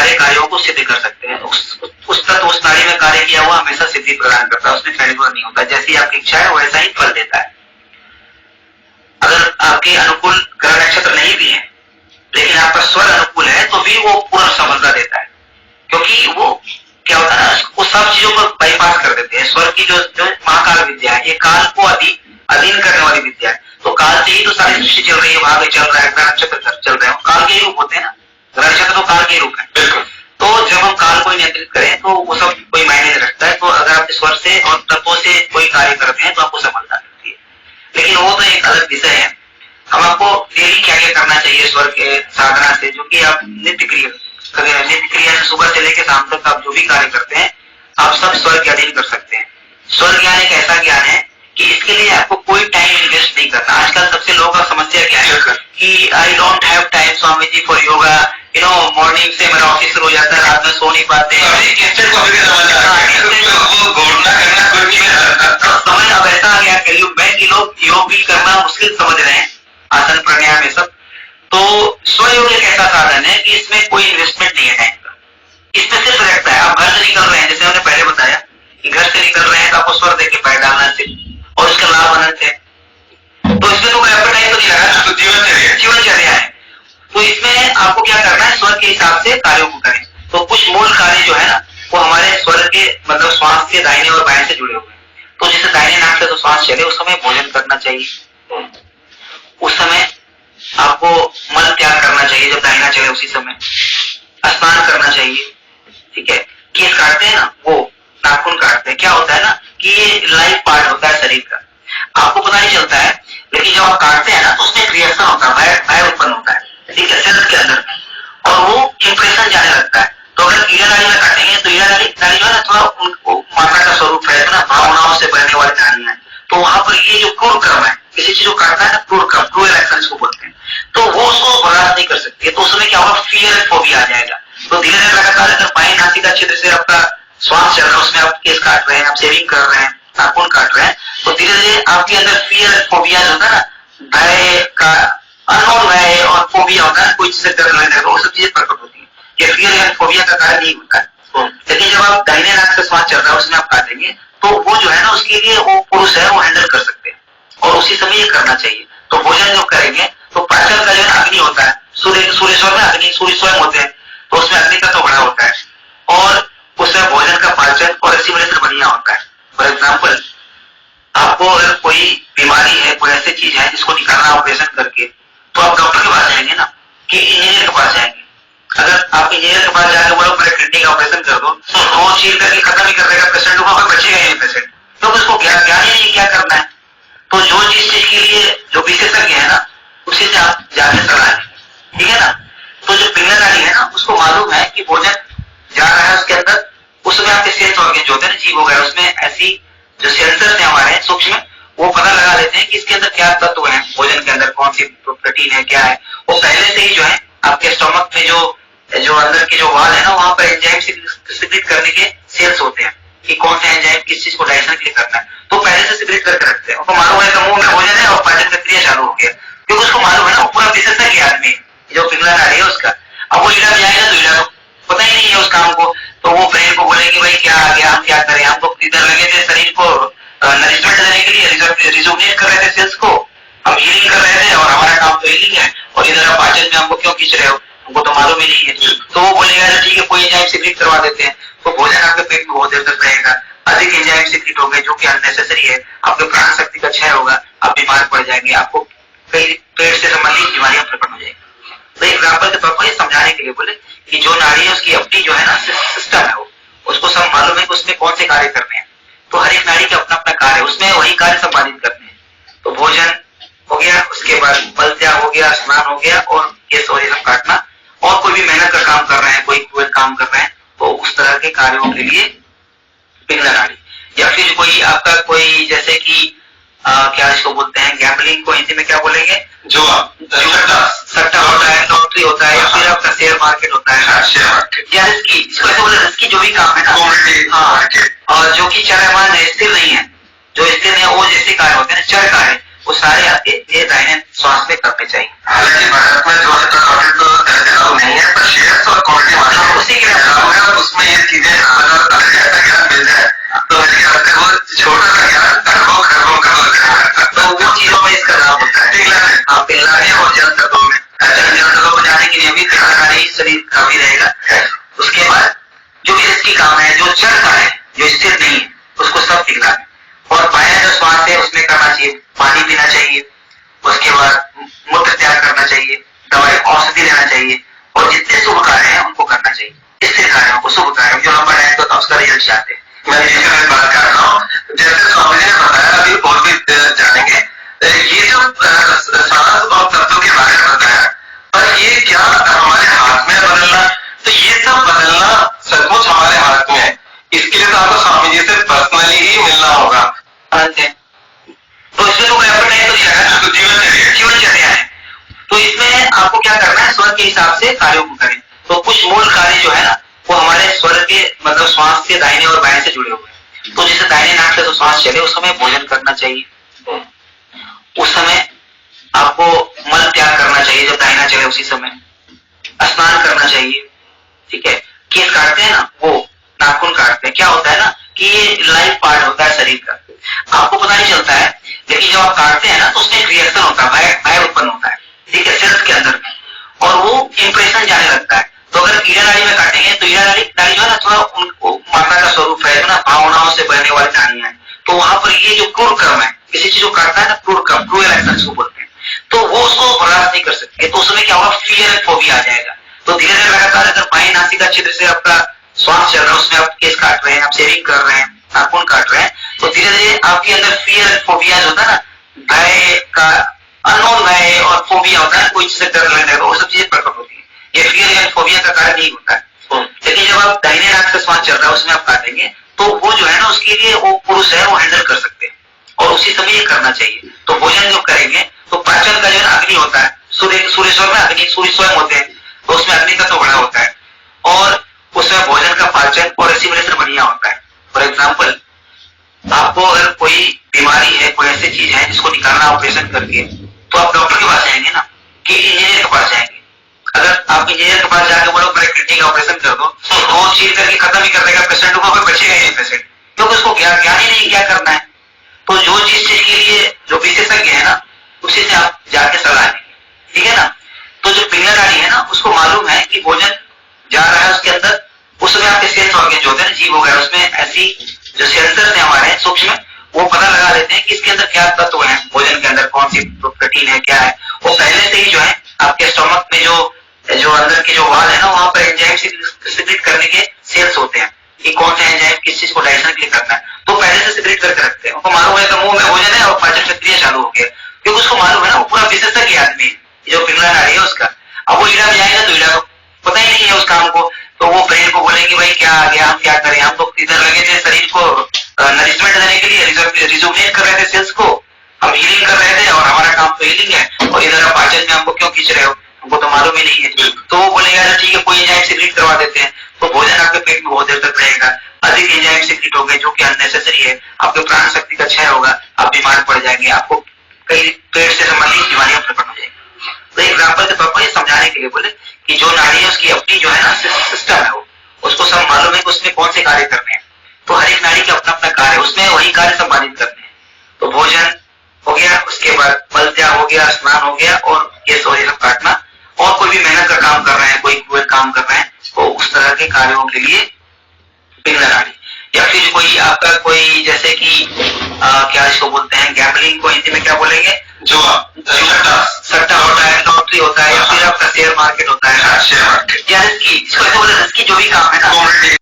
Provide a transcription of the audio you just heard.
सारे कार्यों को सिद्ध कर सकते हैं। उस तत्व उस नाड़ी में कार्य किया हुआ हमेशा सिद्धि प्रदान करता है, उसमें फेलियर नहीं होता। जैसी आपकी इच्छा है वैसा ही फल देता है। अगर आपके अनुकूल ग्रह नक्षत्र नहीं भी है लेकिन आपका स्वर अनुकूल है तो भी वो पूर्ण सफलता देता है, क्योंकि वो क्या होता है ना, वो सब चीजों को बाईपास कर देते हैं। स्वर की जो महाकाल विद्या है, ये काल को अधीन करने वाली विद्या है। तो काल से ही तो सारी सृष्टि चल रही है, भाग्य चल रहा है, ग्रह नक्षत्र चल रहे हैं, काल के ही रूप होते हैं ना, ग्रह नक्षत्र तो काल के रूप है। तो जब हम काल को नियंत्रित करें तो वो सब कोई मायने नहीं रखता है। तो अगर आप स्वर से और तत्वों से कोई कार्य करते हैं तो आपको सफलता मिलती है। लेकिन वो तो एक अलग विषय है। हम आपको डेली क्या क्या करना चाहिए स्वर के साधना से, जो कि आप नित्य क्रिया से सुबह से लेकर शाम तक आप जो भी कार्य करते हैं आप सब स्वर के अधीन कर सकते हैं। स्वर ज्ञान एक ऐसा ज्ञान है कि इसके लिए आपको कोई टाइम इन्वेस्ट नहीं करना। आजकल सबसे लोगों का समस्या क्या है कि I don't have time Swami ji for yoga, morning से मेरा ऑफिस शुरू हो जाता है, रात में सो नहीं पाते हैं। समय अब ऐसा आ गया कलयुग में कि लोग योग भी करना मुश्किल समझ रहे हैं, आसन प्राणायाम ये सब। तो स्वयोग एक ऐसा साधन है कि इसमें कोई इन्वेस्टमेंट नहीं है टाइम का, इसमें सिर्फ रहता है। आप घर से निकल रहे हैं, जैसे मैंने पहले बताया कि घर से निकल रहे हैं तो आपको स्वर देके पैर डालना सिर्फ, और इसका लाभ अनंत है। तो इसमें तो कोई आपका टाइम तो नहीं लगा, तो जीवनचर्या है। तो इसमें आपको क्या करना है, स्वर के हिसाब से कार्यों को करें। तो कुछ मूल कार्य जो है ना वो हमारे स्वर के मतलब श्वास के दाहिने और बाएं से जुड़े हुए हैं। तो जैसे दाहिने नाक से तो श्वास चले उस समय भोजन करना चाहिए, उस समय आपको मल त्याग करना चाहिए, जब दाहिना चले उसी समय स्नान करना चाहिए। ठीक है, केस काटते हैं ना, वो नाखून काटते हैं, क्या होता है ना कि ये लाइफ पार्ट होता है शरीर का, आपको पता नहीं चलता है, लेकिन जब आप काटते हैं ना तो उसमें रिएक्शन होता है, भय उत्पन्न होता है, ठीक है, सेल्स के अंदर, और वो इंप्रेशन जाने लगता है। तो अगर कीड़ा नाड़ी में काटेंगे तो कीड़ा नाड़ी जो है ना थोड़ा उनको माता का स्वरूप है ना, भावनाओं से बनने वाली नाड़ी है। तो वहां पर ये जो क्रूर कर्म है, किसी चीज को काटना है ना, क्रूर कर्म, क्रूर एक्शन इसको बोलते हैं, तो वो उसको बर्दाश्त नहीं कर सकती है। तो उसमें क्या होगा, फियर फोबिया आ जाएगा। तो धीरे धीरे लगातार अगर बाएं नासिका क्षेत्र से आपका श्वास चल रहा है, उसमें आप केस काट रहे हैं, आप शेविंग कर रहे हैं, नाखून काट रहे हैं, तो धीरे धीरे आपके अंदर फियर फोबिया जो होता है ना, भय का अननोन भय और फोबिया होता है, कोई चीज से डर लगने का, वो सब चीजें प्रकट होती है। ये फियर एंड फोबिया का कारण नहीं होता है। लेकिन जब आप दाहिने नाक से श्वास चल रहा है उसमें आप काटेंगे तो वो जो है ना उसके लिए वो पुरुष है वो हैंडल कर सकते हैं, और उसी समय ये करना चाहिए। तो भोजन जब करेंगे तो पाचन का जो है अग्नि होता है, सूर्य स्वर में अग्नि, सूर्य स्वयं होते हैं, तो उसमें अग्नि का तो बड़ा होता है, और उसमें भोजन का पाचन और एसिमिलेशन बढ़िया होता है। फॉर एग्जाम्पल, आपको अगर कोई बीमारी है, कोई ऐसी चीज है जिसको निकालना ऑपरेशन करके, तो आप डॉक्टर के पास जाएंगे ना कि इंजीनियर के पास जाएंगे। अगर आप इंजीनियर के पास जाकर बोलो मेरे किडनी का ऑपरेशन कर दो, तो वो चीज करके खत्म ही कर देगा पेशेंट को, बचेगा ही नहीं पेशेंट, क्योंकि उसको ज्ञान ही नहीं क्या करना है। तो जो जिस चीज के लिए जो विशेषज्ञ है ना उसी से आप जाके सलाह लें, ठीक है ना। तो जो पिंगला नाड़ी है ना उसको मालूम है कि भोजन जा रहा है उसके अंदर, उसमें आपके सेंस ऑर्गन जो होते हैं ना, जीव वगैरह, उसमें ऐसी जो सेंसर्स हैं हमारे सूक्ष्म, वो पता लगा लेते हैं कि इसके अंदर क्या तत्व है, भोजन के अंदर कौन सी प्रोटीन है, क्या है। वो पहले से ही जो है आपके स्टोमक में जो अंदर के जो वाल है ना, वहां पर एंजाइम सिक्रेट करने के सेल्स होते हैं कि कौन सा एंजाइम किस चीज को डाइजेशन के लिए करना है, तो पहले से सिक्रेट करके रखते हैं। उसको मालूम है कि मुंह में भोजन है और पाचन प्रक्रिया चालू हो गया, क्योंकि उसको मालूम है ना, वो पूरा विशेषज्ञ आदमी जो पिंगला नाड़ी है उसका। अब वो ईड़ा जाएगा तो ईड़ा को पता ही नहीं है उस काम को, तो वो ब्रेन को बोलेगी भाई क्या आ गया, हम क्या करें, हमको इधर लगे थे शरीर को नरिशमेंट देने के लिए, रिजुवनेट कर रहे थे सेल्स को, हम हीलिंग कर रहे थे और हमारा काम तो हीलिंग है, और इधर आप पाचन में हमको क्यों खींच रहे हो, हमको तो मालूम ही नहीं है। तो वो बोलेगा ठीक है कोई एंजाइम सिक्रेट करवा देते हैं, तो भोजन आपके पेट में बहुत देर तक रहेगा, अधिक एंजाइम सिक्रेट हो गए जो कि अननेसेसरी है, आपके प्राण शक्ति का क्षय होगा, आप बीमार पड़ जाएंगे, आपको कई पेट से संबंधित बीमारियां प्रकट हो जाएगी। तो एग्जाम्पल के तौर पर ये समझाने के लिए बोले कि जो नाड़ी है उसकी अपनी जो है ना सिस्टम है, वो उसको सब मालूम है कि उसमें कौन से कार्य करने हैं। तो हर एक नाड़ी का अपना अपना कार्य है, उसमें वही कार्य संपादित करते हैं। तो भोजन हो गया, उसके बाद बल त्याग हो गया, स्नान हो गया, और केस और ये सब काटना, और कोई भी मेहनत का काम कर रहे हैं, कोई क्रूर काम कर रहे हैं, तो उस तरह के कार्यों के लिए पिंगला नाड़ी। या फिर कोई आपका कोई जैसे कि क्या इसको बोलते हैं, गैम्बलिंग को हिंदी में क्या बोलेंगे, जो सट्टा होता है, लॉटरी होता है, या फिर आपका शेयर मार्केट होता है, शेयर मार्केट या रिस्की, इसको ऐसे बोले रिस्की जो भी काम है ना, हाँ, और जो कि चरमान है, स्थिर नहीं है, जो स्थिर है वो जैसे कार्य होते हैं चर कार्य, वो सारे आपके ये दाहिने श्वास में करने चाहिए। हालांकि भारत में जो है तो नहीं है, पर शेयर और क्वालिटी उसी ग्रंथ है, तो इसमें तो कोई एपेटाइट तो नहीं लगा, तो जीवनचर्या है। तो इसमें आपको क्या करना है, स्वर के हिसाब से कार्यों को करें। तो कुछ मूल कार्य जो है ना वो हमारे स्वर के मतलब श्वास के दाहिने और बाएं से जुड़े हुए हैं। तो जैसे दाहिने नाक से तो श्वास चले उस समय भोजन करना चाहिए, उस समय आपको मल त्याग करना चाहिए जब दाहिना चले उसी समय, स्नान करना चाहिए, ठीक है। केस काटते हैं ना वो नाखून काटते हैं, क्या होता है ना कि ये लाइफ पार्ट होता है शरीर का, आपको पता नहीं चलता है, लेकिन जब आप काटते हैं ना तो उसमें एक रिएक्शन होता है, भय उत्पन्न होता है, ठीक है, सेल्स के अंदर में, और वो इंप्रेशन जाने लगता है। तो अगर ईड़ा नाड़ी में काटेंगे तो ईड़ा नाड़ी जो है ना थोड़ा उनको माता का स्वरूप है ना, भावनाओं से बहने वाली नाड़ियां हैं, तो वहां पर ये जो क्रूर कर्म है, किसी चीज को काटता है ना क्रूर कर्म, क्रूअल एक्शन को बोलते हैं, तो वो उसको बर्दाश्त नहीं कर सकते। तो उसमें क्या होगा, फियर एंड फोबिया आ जाएगा। तो धीरे धीरे लगातार अगर बाएं नासिका क्षेत्र से आपका श्वास चल रहा है, उसमें आप केस काट रहे हैं, आप शेविंग कर रहे हैं, नाखून काट रहे हैं, तो धीरे धीरे आपके अंदर फियर एंड फोबिया जो होता है ना, भय का अननोन भय और फोबिया होता है, कोई चीज से डर लगने लगा, वो सब चीजें प्रकट होती है। ये फियर एंड फोबिया का कारण नहीं होता है। लेकिन जब आप दाहिने नाक से श्वास चल रहा है उसमें आप काटेंगे तो वो जो है ना उसके लिए वो पुरुष है वो हैंडल कर सकते हैं, और उसी समय ये करना चाहिए। तो भोजन जब करेंगे तो पाचन का जो है अग्नि होता है, सूर्य स्वर में अग्नि, सूर्य स्वयं होते हैं, तो उसमें अग्नि का तो बड़ा होता है, और उसमें भोजन का पाचन और एसिमिलेशन बढ़िया होता है। फॉर एग्जाम्पल आपको अगर कोई बीमारी है, कोई ऐसी चीज है जिसको निकालना ऑपरेशन करके, तो आप डॉक्टर के पास जाएंगे ना कि इंजीनियर के पास जाएंगे। अगर आप इंजीनियर के पास जाके बोलो मेरे किडनी का ऑपरेशन कर दो, तो वो चीर करके खत्म ही कर देगा पेशेंट को, बचेगा ही पेशेंट, क्योंकि उसको ज्ञान ही नहीं क्या करना है। तो जो चीज के लिए जो विशेषज्ञ है ना उसी से आप जाके सलाह लेंगे, ठीक है ना। तो जो पिंगला नाड़ी है ना उसको मालूम है कि भोजन जा रहा है उसके अंदर, उस समय आपके सेंस ऑर्गन जो होते हैं ना, जीभ वगैरह, उसमें ऐसी जो सेंसर्स है हमारे सूक्ष्म, वो पता लगा लेते हैं कि इसके अंदर क्या तत्व है, भोजन के अंदर कौन सी प्रोटीन है, क्या है। वो पहले से ही जो है आपके स्टमक में जो अंदर के जो वाल है ना वहां पर एंजाइम सिक्रेट करने के सेल्स होते हैं कि कौन सा एंजाइम किस चीज को डाइजेशन के लिए करना है, तो पहले से सिक्रेट करके रखते हैं। उनको मालूम है तो मुंह में भोजन है और पाचन प्रक्रिया चालू हो गया, क्योंकि उसको मालूम है ना, वो पूरा विशेषज्ञ आदमी जो पिंगला नाड़ी है उसका। अब वो ईड़ा में जाएगा तो ईड़ा को पता ही नहीं है उस काम को, तो वो ब्रेन को बोलेंगे भाई क्या आ गया, हम क्या करें, हम तो इधर लगे थे शरीर को नरिशमेंट देने के लिए, रिजुवनेट कर रहे थे सेल्स को, हम हीलिंग कर रहे थे और हमारा काम तो हीलिंग है, और इधर आप पाचन में हमको क्यों खींच रहे हो, हमको तो मालूम ही नहीं है। तो वो बोलेगा ठीक है कोई एंजाइम सिक्रेट करवा देते हैं, तो भोजन आपके पेट में बहुत देर तक रहेगा, अधिक एंजाइम सिक्रेट हो गए जो कि अननेसेसरी है, आपके प्राण शक्ति का क्षय होगा, आप बीमार पड़ जाएंगे, आपको कई पेट से संबंधित बीमारियां प्रकट हो जाएंगी। तो एग्जाम्पल के तौर पर ये समझाने के लिए बोले कि जो नाड़ी है उसकी अपनी जो है ना सिस्टम है, वो उसको सब मालूम है कि उसमें कौन से कार्य करने हैं, तो हर एक नाड़ी का अपना अपना कार्य है, उसमें वही कार्य संपादित करने हैं। तो भोजन हो गया, उसके बाद मल त्याग हो गया, स्नान हो गया, और केस और ये सब काटना, और कोई भी मेहनत का काम कर रहे हैं, कोई काम कर रहे हैं, तो उस तरह के कार्यों के लिए पिंगला नाड़ी। या फिर कोई आपका कोई जैसे कि क्या इसको बोलते हैं, गैम्बलिंग को हिंदी में क्या बोलेंगे, जो सट्टा होता है, लॉटरी होता है, या फिर आपका शेयर मार्केट होता है, शेयर मार्केट या रिस्की, इसको जो भी काम है ना